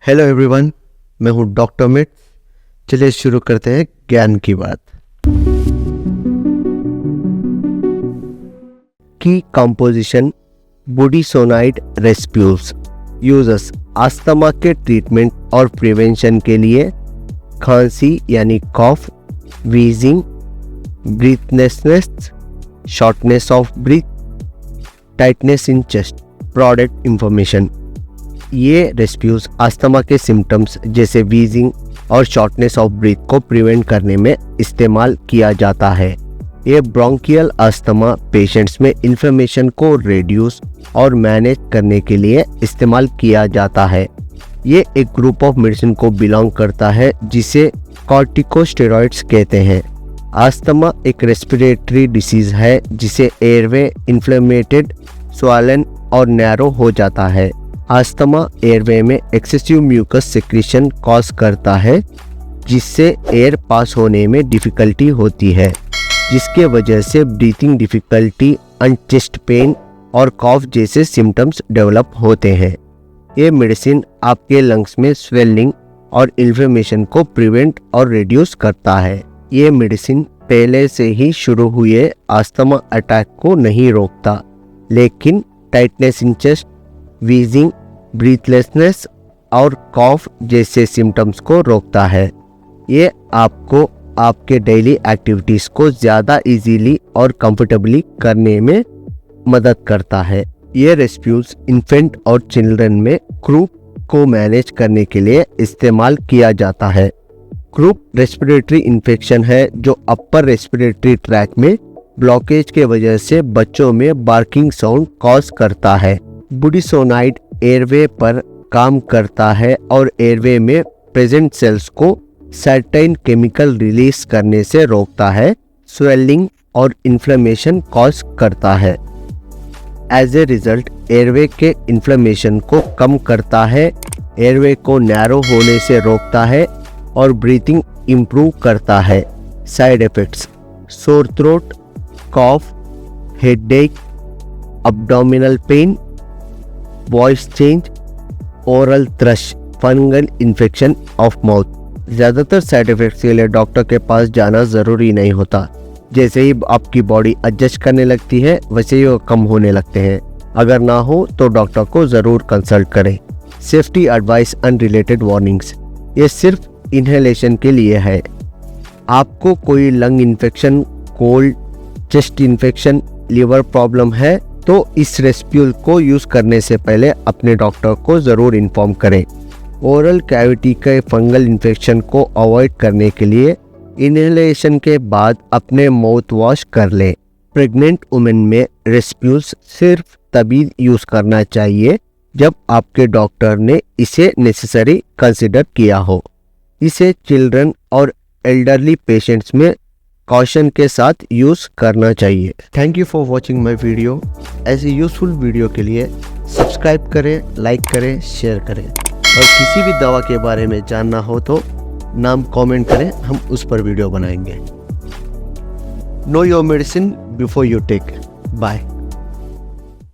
Hello everyone, मैं हूं doctor मिट। चलिए शुरू करते हैं ज्ञान की बात। की composition budesonide respules uses asthma के ट्रीटमेंट और प्रिवेंशन के लिए खांसी यानी cough, wheezing, breathlessness, shortness of breath, tightness in chest. Product information. ये रेस्प्यूल्स अस्थमा के सिम्टम्स जैसे वीजिंग और शॉर्टनेस ऑफ ब्रीथ को प्रिवेंट करने में इस्तेमाल किया जाता है। ये ब्रोंकियल अस्थमा पेशेंट्स में इन्फ्लेमेशन को रिड्यूस और मैनेज करने के लिए इस्तेमाल किया जाता है। ये एक ग्रुप ऑफ मेडिसिन को बिलोंग करता है जिसे कॉर्टिकोस्टेरॉइड्स कहते हैं। अस्थमा एक रेस्पिरेटरी डिसीज है जिसे एयरवे इन्फ्लेमेटेड, स्वॉलन और नैरो हो जाता है। अस्थमा एयरवे में एक्सेसिव म्यूकस सिक्रीशन कॉज करता है जिससे एयर पास होने में डिफिकल्टी होती है, जिसके वजह से ब्रीथिंग डिफिकल्टी, चेस्ट पेन और कॉफ जैसे सिम्टम्स डेवलप होते हैं। ये मेडिसिन आपके लंग्स में स्वेलिंग और इन्फ्लेमेशन को प्रिवेंट और रिड्यूस करता है। ये मेडिसिन पहले से ही शुरू हुए अस्थमा अटैक को नहीं रोकता, लेकिन tightness in chest, wheezing, breathlessness और कॉफ जैसे सिम्टम्स को रोकता है। ये आपको आपके डेली एक्टिविटीज़ को ज़्यादा इजीली और कंफर्टेबली करने में मदद करता है। ये रेस्प्यूल्स इन्फेंट और चिल्ड्रन में क्रूप को मैनेज करने के लिए इस्तेमाल किया जाता है। क्रूप रेस्पिरेटरी इन्फेक्शन है जो अपर रेस्पिरेटरी ट्रैक में ब्लॉकेज के वजह से बच्चों में बार्किंग साउंड कॉज करता है। बुडिसोनाइड एयरवे पर काम करता है और एयरवे में प्रेजेंट सेल्स को सर्टेन केमिकल रिलीज करने से रोकता है, स्वेलिंग और इन्फ्लेमेशन कॉज करता है। एज ए रिजल्ट एयरवे के इन्फ्लेमेशन को कम करता है, एयरवे को नैरो होने से रोकता है और ब्रीथिंग इम्प्रूव करता है। Side effects: sore throat, cough, headache, abdominal pain, voice change, oral thrush, fungal infection of mouth. ज़्यादातर साइड इफेक्ट्स के लिए डॉक्टर के पास जाना ज़रूरी नहीं होता। जैसे ही आपकी बॉडी एडजस्ट करने लगती है वैसे ही वो कम होने लगते हैं। अगर ना हो तो डॉक्टर को ज़रूर कंसल्ट करें। सेफ्टी एडवाइस अनरिलेटेड वार्निंग्स: ये सिर्फ इन्हेलेशन के लिए है। आपको कोई lung infection, cold, chest infection, liver problem है तो इस रेस्प्यूल को यूज़ करने से पहले अपने डॉक्टर को ज़रूर इन्फॉर्म करें। ओरल कैविटी के फंगल इन्फेक्शन को अवॉइड करने के लिए इन्हेलेशन के बाद अपने माउथ वॉश कर लें। प्रेग्नेंट वुमेन में रेस्प्यूल्स सिर्फ तभी यूज़ करना चाहिए जब आपके डॉक्टर ने इसे नेसेसरी कंसिडर किया हो। इसे चिल्ड्रन और एल्डरली पेशेंट्स में कॉशन के साथ यूज़ करना चाहिए। Thank you for watching my video. ऐसे यूज़फुल वीडियो के लिए सब्सक्राइब करें, लाइक करें, शेयर करें और किसी भी दवा के बारे में जानना हो तो नाम कमेंट करें, हम उस पर वीडियो बनाएंगे। Know your medicine before you take. Bye.